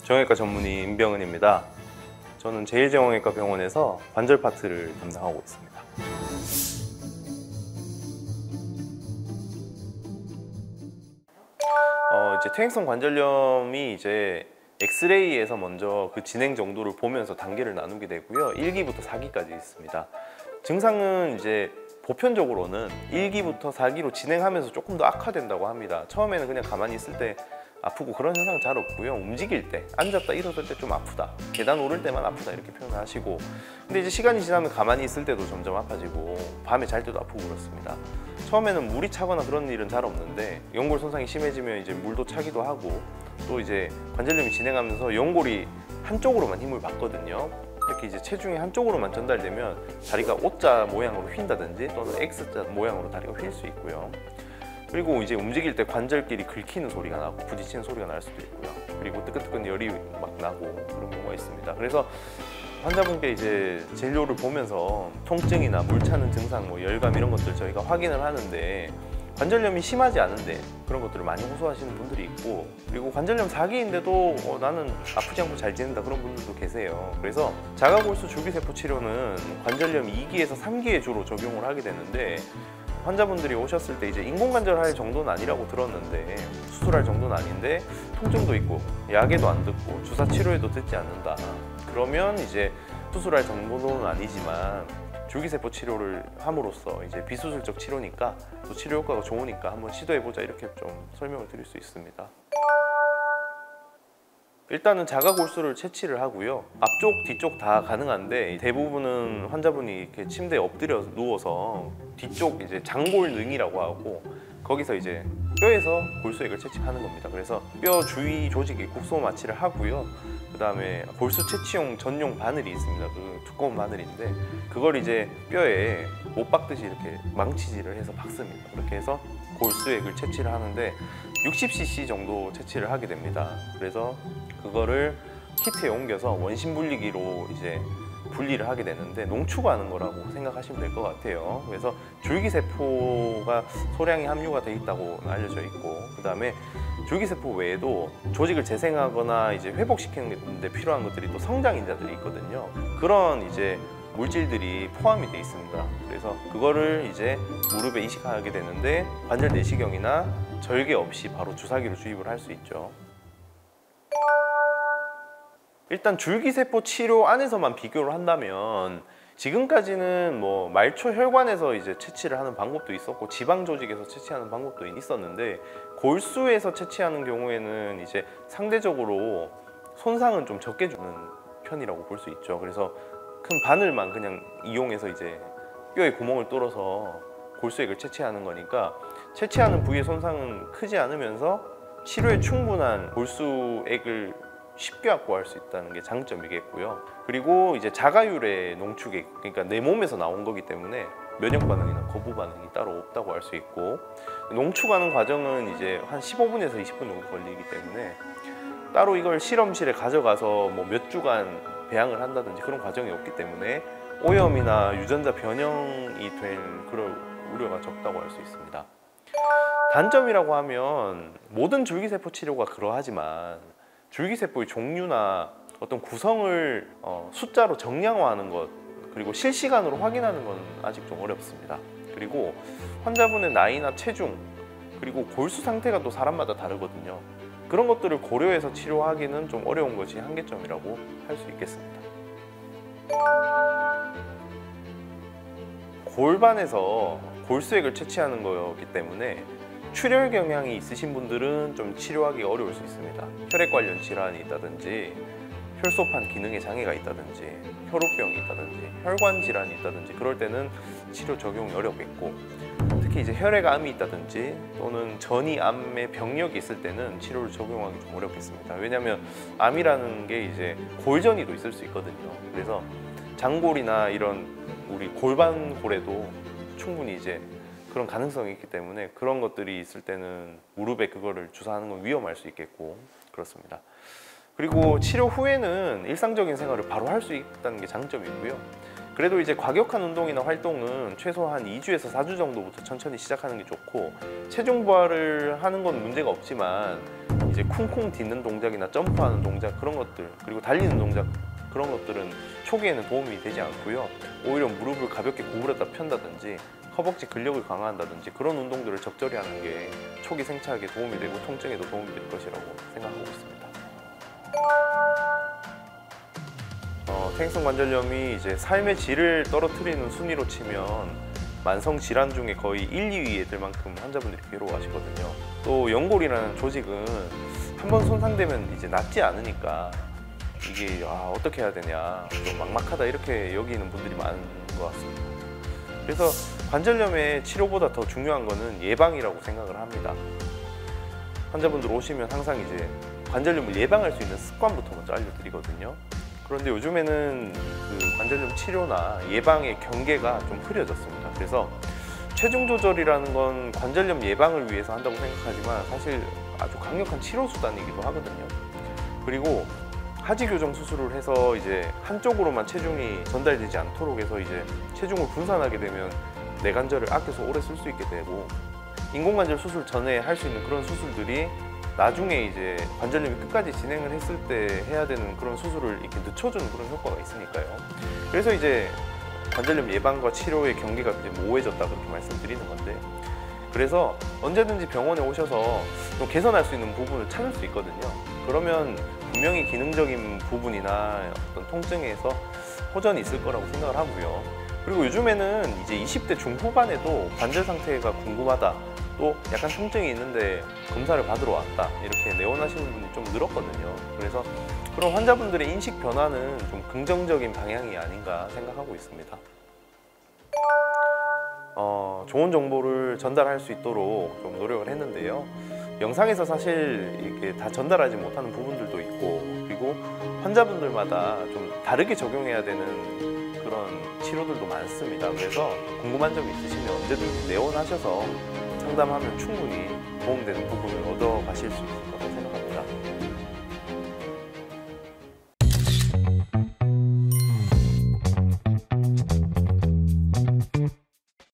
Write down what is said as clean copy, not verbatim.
정형외과 전문의 임병은입니다. 저는 제1정형외과 병원에서 관절 파트를 담당하고 있습니다. 이제 퇴행성 관절염이 이제 엑스레이에서 먼저 그 진행 정도를 보면서 단계를 나누게 되고요. 1기부터 4기까지 있습니다. 증상은 이제 보편적으로는 1기부터 4기로 진행하면서 조금 더 악화된다고 합니다. 처음에는 그냥 가만히 있을 때 아프고 그런 현상은 잘 없고요. 움직일 때, 앉았다 일어설 때 좀 아프다, 계단 오를 때만 아프다 이렇게 표현을 하시고, 근데 이제 시간이 지나면 가만히 있을 때도 점점 아파지고 밤에 잘 때도 아프고 그렇습니다. 처음에는 물이 차거나 그런 일은 잘 없는데 연골 손상이 심해지면 이제 물도 차기도 하고, 또 이제 관절염이 진행하면서 연골이 한쪽으로만 힘을 받거든요. 특히 이제 체중이 한쪽으로만 전달되면 다리가 O자 모양으로 휜다든지 또는 X자 모양으로 다리가 휠 수 있고요. 그리고 이제 움직일 때 관절끼리 긁히는 소리가 나고 부딪히는 소리가 날 수도 있고요. 그리고 뜨끈뜨끈 열이 막 나고 그런 경우가 있습니다. 그래서 환자분께 이제 진료를 보면서 통증이나 물 차는 증상, 열감 이런 것들 저희가 확인을 하는데, 관절염이 심하지 않은데 그런 것들을 많이 호소하시는 분들이 있고, 그리고 관절염 4기인데도 나는 아프지 않고 잘 지낸다 그런 분들도 계세요. 그래서 자가골수 줄기세포 치료는 관절염 2기에서 3기에 주로 적용을 하게 되는데, 환자분들이 오셨을 때 이제 인공관절 할 정도는 아니라고 들었는데, 수술할 정도는 아닌데 통증도 있고 약에도 안 듣고 주사 치료에도 듣지 않는다, 그러면 이제 수술할 정도는 아니지만 줄기세포 치료를 함으로써 이제 비수술적 치료니까 또 치료 효과가 좋으니까 한번 시도해보자, 이렇게 좀 설명을 드릴 수 있습니다. 일단은 자가골수를 채취를 하고요. 앞쪽, 뒤쪽 다 가능한데 대부분은 환자분이 이렇게 침대에 엎드려 누워서 뒤쪽 이제 장골능이라고 하고, 거기서 이제 뼈에서 골수액을 채취하는 겁니다. 그래서 뼈 주위 조직에 국소 마취를 하고요. 그 다음에 골수 채취용 전용 바늘이 있습니다. 그 두꺼운 바늘인데 그걸 이제 뼈에 못 박듯이 이렇게 망치질을 해서 박습니다. 그렇게 해서 골수액을 채취를 하는데 60cc 정도 채취를 하게 됩니다. 그래서 그거를 키트에 옮겨서 원심 분리기로 이제 분리를 하게 되는데 농축하는 거라고 생각하시면 될 것 같아요. 그래서 줄기세포가 소량이 함유가 돼 있다고 알려져 있고, 그 다음에 줄기세포 외에도 조직을 재생하거나 이제 회복시키는 데 필요한 것들이 또 성장인자들이 있거든요. 그런 이제 물질들이 포함이 돼 있습니다. 그래서 그거를 이제 무릎에 이식하게 되는데 관절 내시경이나 절개 없이 바로 주사기로 주입을 할 수 있죠. 일단 줄기세포 치료 안에서만 비교를 한다면 지금까지는 뭐 말초 혈관에서 이제 채취를 하는 방법도 있었고 지방 조직에서 채취하는 방법도 있었는데, 골수에서 채취하는 경우에는 이제 상대적으로 손상은 좀 적게 주는 편이라고 볼 수 있죠. 그래서 큰 바늘만 그냥 이용해서 이제 뼈에 구멍을 뚫어서 골수액을 채취하는 거니까 채취하는 부위의 손상은 크지 않으면서 치료에 충분한 골수액을 쉽게 확보할 수 있다는 게 장점이겠고요. 그리고 이제 자가율의 농축액, 그러니까 내 몸에서 나온 거기 때문에 면역 반응이나 거부 반응이 따로 없다고 할 수 있고, 농축하는 과정은 이제 한 15분에서 20분 정도 걸리기 때문에 따로 이걸 실험실에 가져가서 뭐 몇 주간 배양을 한다든지 그런 과정이 없기 때문에 오염이나 유전자 변형이 될 그런 우려가 적다고 할 수 있습니다. 단점이라고 하면 모든 줄기세포 치료가 그러하지만 줄기세포의 종류나 어떤 구성을 숫자로 정량화하는 것, 그리고 실시간으로 확인하는 건 아직 좀 어렵습니다. 그리고 환자분의 나이나 체중, 그리고 골수 상태가 또 사람마다 다르거든요. 그런 것들을 고려해서 치료하기는 좀 어려운 것이 한계점이라고 할 수 있겠습니다. 골반에서 골수액을 채취하는 거기 때문에 출혈 경향이 있으신 분들은 좀 치료하기 어려울 수 있습니다. 혈액 관련 질환이 있다든지 혈소판 기능에 장애가 있다든지 혈우병이 있다든지 혈관 질환이 있다든지 그럴 때는 치료 적용이 어렵겠고, 특히 이제 혈액암이 있다든지 또는 전이암의 병력이 있을 때는 치료를 적용하기 좀 어렵겠습니다. 왜냐하면 암이라는 게 이제 골전이도 있을 수 있거든요. 그래서 장골이나 이런 우리 골반골에도 충분히 이제 그런 가능성이 있기 때문에 그런 것들이 있을 때는 무릎에 그거를 주사하는 건 위험할 수 있겠고 그렇습니다. 그리고 치료 후에는 일상적인 생활을 바로 할 수 있다는 게 장점이고요. 그래도 이제 과격한 운동이나 활동은 최소한 2주에서 4주 정도부터 천천히 시작하는 게 좋고, 체중 부하를 하는 건 문제가 없지만 이제 쿵쿵 딛는 동작이나 점프하는 동작 그런 것들, 그리고 달리는 동작 그런 것들은 초기에는 도움이 되지 않고요. 오히려 무릎을 가볍게 구부렸다 편다든지 허벅지 근력을 강화한다든지 그런 운동들을 적절히 하는 게 초기 생착에 도움이 되고 통증에도 도움이 될 것이라고 생각하고 있습니다. 퇴행성 관절염이 이제 삶의 질을 떨어뜨리는 순위로 치면 만성 질환 중에 거의 1, 2위에 들 만큼 환자분들이 괴로워하시거든요. 또 연골이라는 조직은 한번 손상되면 이제 낫지 않으니까 이게 어떻게 해야 되냐, 좀 막막하다 이렇게 여기는 분들이 많은 것 같습니다. 그래서 관절염의 치료보다 더 중요한 거는 예방이라고 생각을 합니다. 환자분들 오시면 항상 이제 관절염을 예방할 수 있는 습관부터 먼저 알려드리거든요. 그런데 요즘에는 그 관절염 치료나 예방의 경계가 좀 흐려졌습니다. 그래서 체중 조절이라는 건 관절염 예방을 위해서 한다고 생각하지만 사실 아주 강력한 치료 수단이기도 하거든요. 그리고 하지 교정 수술을 해서 이제 한쪽으로만 체중이 전달되지 않도록 해서 이제 체중을 분산하게 되면 내관절을 아껴서 오래 쓸 수 있게 되고, 인공관절 수술 전에 할 수 있는 그런 수술들이 나중에 이제 관절염이 끝까지 진행을 했을 때 해야 되는 그런 수술을 이렇게 늦춰주는 그런 효과가 있으니까요. 그래서 이제 관절염 예방과 치료의 경계가 이제 모호해졌다 그렇게 말씀드리는 건데, 그래서 언제든지 병원에 오셔서 좀 개선할 수 있는 부분을 찾을 수 있거든요. 그러면 분명히 기능적인 부분이나 어떤 통증에서 호전이 있을 거라고 생각을 하고요. 그리고 요즘에는 이제 20대 중후반에도 관절 상태가 궁금하다, 또 약간 통증이 있는데 검사를 받으러 왔다, 이렇게 내원하시는 분이 좀 늘었거든요. 그래서 그런 환자분들의 인식 변화는 좀 긍정적인 방향이 아닌가 생각하고 있습니다. 좋은 정보를 전달할 수 있도록 좀 노력을 했는데요. 영상에서 사실 이렇게 다 전달하지 못하는 부분들도 있고, 그리고 환자분들마다 좀 다르게 적용해야 되는 그런 치료들도 많습니다. 그래서 궁금한 점이 있으시면 언제든지 내원하셔서 상담하면 충분히 도움되는 부분을 얻어 가실 수 있을 거라고 생각합니다.